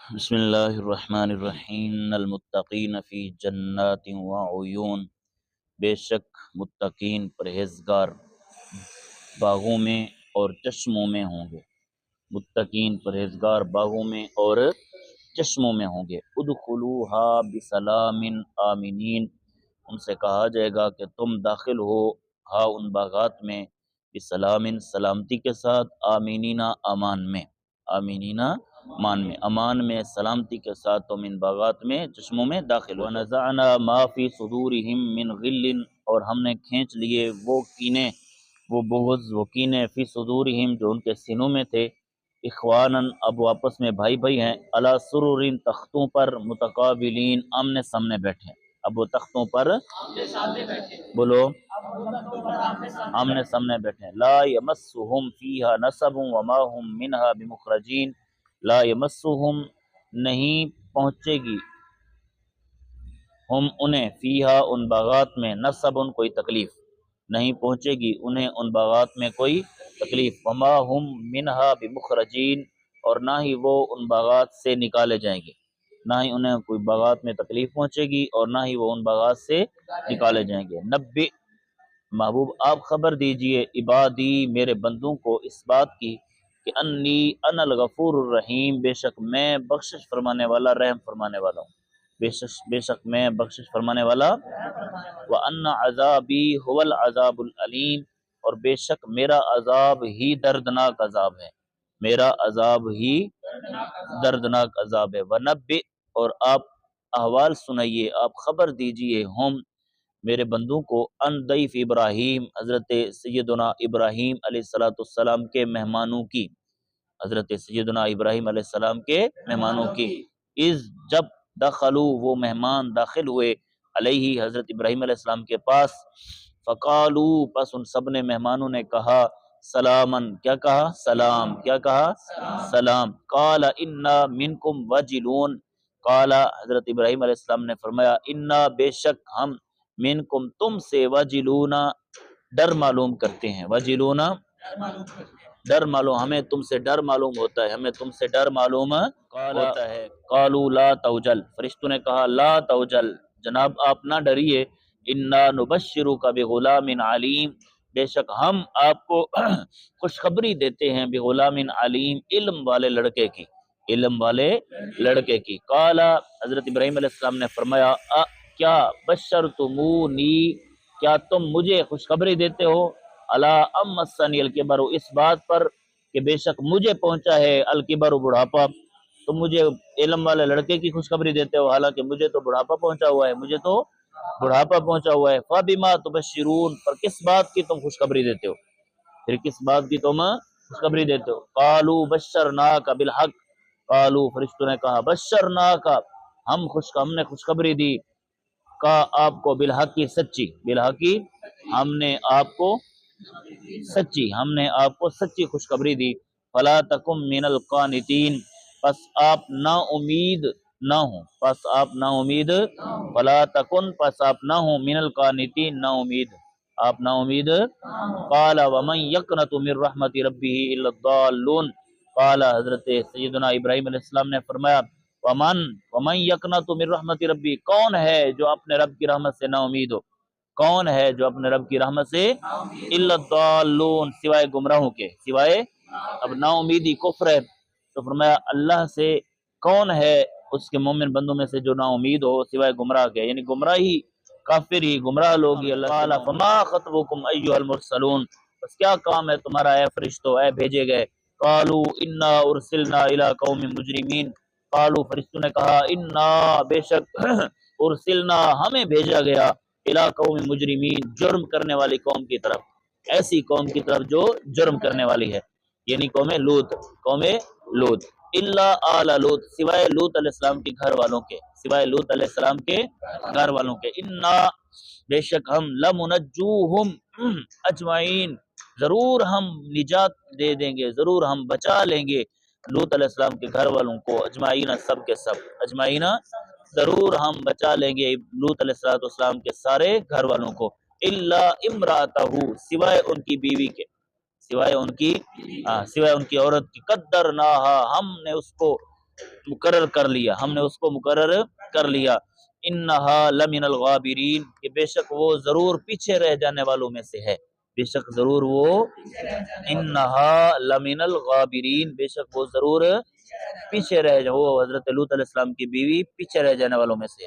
بسم اللہ الرحمن الرحیم المتقین فی جنات وعیون، بے شک متقین پرہیزگار باغوں میں اور چشموں میں ہوں گے۔ متقین پرہیزگار باغوں میں اور چشموں میں ہوں گے۔ ادخلوہا بسلام آمنین، ان سے کہا جائے گا کہ تم داخل ہو ہا ان باغات میں، بسلام سلامتی کے ساتھ، آمینینا امان میں، آمینینا امان میں سلامتی کے ساتھ تم ان باغات میں چشموں میں داخل ہو۔ وَنَزَعْنَا مَا فِي صُدُورِهِم مِّن غِلٍّ، اور ہم نے کھینچ لیے وہ کینے، وہ بغض، وہ کینے، فی صدورہم جو ان کے سینوں میں تھے، اخواناً اب وہ آپس میں بھائی بھائی ہیں، علی سرر تختوں پر، متقابلین آمنے سامنے بیٹھے ہیں۔ اب وہ تختوں پر بولو آمنے سامنے بیٹھے ہیں۔ لا یمسہم فیہا نصب وما ہم منہا بمخرجین، لا یمسہم نہیں پہنچے گی ہم انہیں، فیہا ان باغات میں، نصب کوئی تکلیف نہیں پہنچے گی انہیں ان باغات میں کوئی تکلیف، وما ہم منہا بمخرجین اور نہ ہی وہ ان باغات سے نکالے جائیں گے، نہ ہی انہیں کوئی باغات میں تکلیف پہنچے گی اور نہ ہی وہ ان باغات سے نکالے جائیں گے۔ نبی محبوب آپ خبر دیجئے، عبادی میرے بندوں کو اس بات کی کہ انی انا الغفور الرحیم، بے شک میں بخشش فرمانے والا، رحم فرمانے والا ہوں، بے شک میں بخشش فرمانے والا، وَأَنَّ عَذَابِي هُوَ الْعَذَابُ الْعَلِيمُ، اور بے شک میرا عذاب ہی دردناک عذاب ہے، میرا عذاب ہی دردناک عذاب ہے۔ وَنَبِّئْ، اور آپ احوال سنائیے، آپ خبر دیجئے، ہم میرے بندوں کو، ان ضیف ابراہیم، حضرت سیدنا ابراہیم علیہ السلام کے مہمانوں کی، حضرت سیدنا ابراہیم علیہ السلام کے مہمانوں کی، اذ جب دخلو وہ مہمان داخل ہوئے، علیہ حضرت ابراہیم علیہ السلام کے پاس، فقالو پس ان سب نے مہمانوں نے کہا، سلامن کیا کہا، سلام، کیا کہا، سلام، قال انا منکم وجلون، قال حضرت ابراہیم علیہ السلام نے فرمایا، انا بے شک ہم، منکم تم سے، وجلونا ڈر معلوم کرتے ہیں، وجلونا ڈر معلوم، ہمیں تم سے ڈر معلوم ہوتا ہے، ہمیں تم سے ڈر معلوم ہوتا ہے۔ قالوا لا توجل، فرشتوں نے کہا لا توجل، جناب آپ نہ ڈریے، انا نبشرک بغلام علیم، بے شک ہم آپ کو خوشخبری دیتے ہیں، بغلام علیم، علم والے لڑکے کی، علم والے لڑکے کی۔ قال حضرت ابراہیم علیہ السلام نے فرمایا، کیا بشرتمونی، کیا تم مجھے خوشخبری دیتے ہو، الا ام مسنی الکبر، اس بات پر کہ بے شک مجھے پہنچا ہے الکبر بڑھاپا، تم مجھے علم والے لڑکے کی خوشخبری دیتے ہو، حالانکہ مجھے تو بڑھاپا پہنچا ہوا ہے، مجھے تو بڑھاپا پہنچا ہوا ہے۔ فبما تبشرون، پر کس بات کی تم خوشخبری دیتے ہو، پھر کس بات کی تم خوشخبری دیتے ہو۔ قالوا بشرناک بالحق، قالوا فرشتوں نے کہا، بشرناک ہم نے خوشخبری دی، کا آپ کو، بالحق کی سچی، بالحق کی ہم نے آپ کو سچی، ہم نے آپ کو سچی خوشخبری دی۔ فلا تکم من القانتین، پس آپ نا امید نہ ہوں، پس آپ نا امید، فلا تکن پس آپ نہ ہوں، من القانتین نا امید، آپ نا امید۔ قال ومن یقنط من رحمت ربہ الا الضالون، قال حضرت سیدنا ابراہیم علیہ السلام نے فرمایا، ومن یقنط من رحمت ربی، کون ہے جو اپنے رب کی رحمت سے نا امید ہو، کون ہے جو اپنے رب کی رحمت سے، الا الضالون، سوائے گمراہوں کے، سوائے، اب نا امیدی کفر ہے، تو فرمایا اللہ سے کون ہے اس کے مومن بندوں میں سے جو نا امید ہو سوائے گمراہ کے، یعنی گمراہی، کافر ہی، گمراہ لوگ ہی۔ اللہ تعالیٰ فما خطبکم ایھا المرسلون، بس کیا کام ہے تمہارا اے فرشتو، اے بھیجے گئے۔ قالوا انا ارسلنا الی قوم مجرمین، قالوا فرشتوں نے کہا، انا بے شک ارسلنا ہمیں بھیجا گیا، الی قوم مجرمین جرم کرنے والی قوم کی طرف، ایسی قوم کی طرف جو جرم کرنے والی ہے، یعنی قوم لوط، قوم لوط، الا آل لوط، سوائے لوط علیہ السلام کے گھر والوں کے، سوائے لوط علیہ السلام کے گھر والوں کے، انا بے شک ہم، لمنجوہم اجمعین، ضرور ہم نجات دے دیں گے، ضرور ہم بچا لیں گے لوط علیہ السلام کے گھر والوں کو، اجمعین سب کے سب، اجمعین ضرور ہم بچا لیں گے لوط علیہ السلام کے سارے گھر والوں کو، الا امراتہ، سوائے ان کی بیوی کے، سوائے ان کی عورت کی، قدرناہا ہم نے اس کو مقرر کر لیا، ہم نے اس کو مقرر کر لیا۔ انہا لمن الغابرین، کہ بے شک وہ ضرور پیچھے رہ جانے والوں میں سے ہے، بے شک ضرور وہ انہا لمن الغابرین، بے شک وہ ضرور پیچھے رہ جائے، وہ حضرت لوط علیہ السلام کی بیوی پیچھے رہ جانے والوں میں سے ہے۔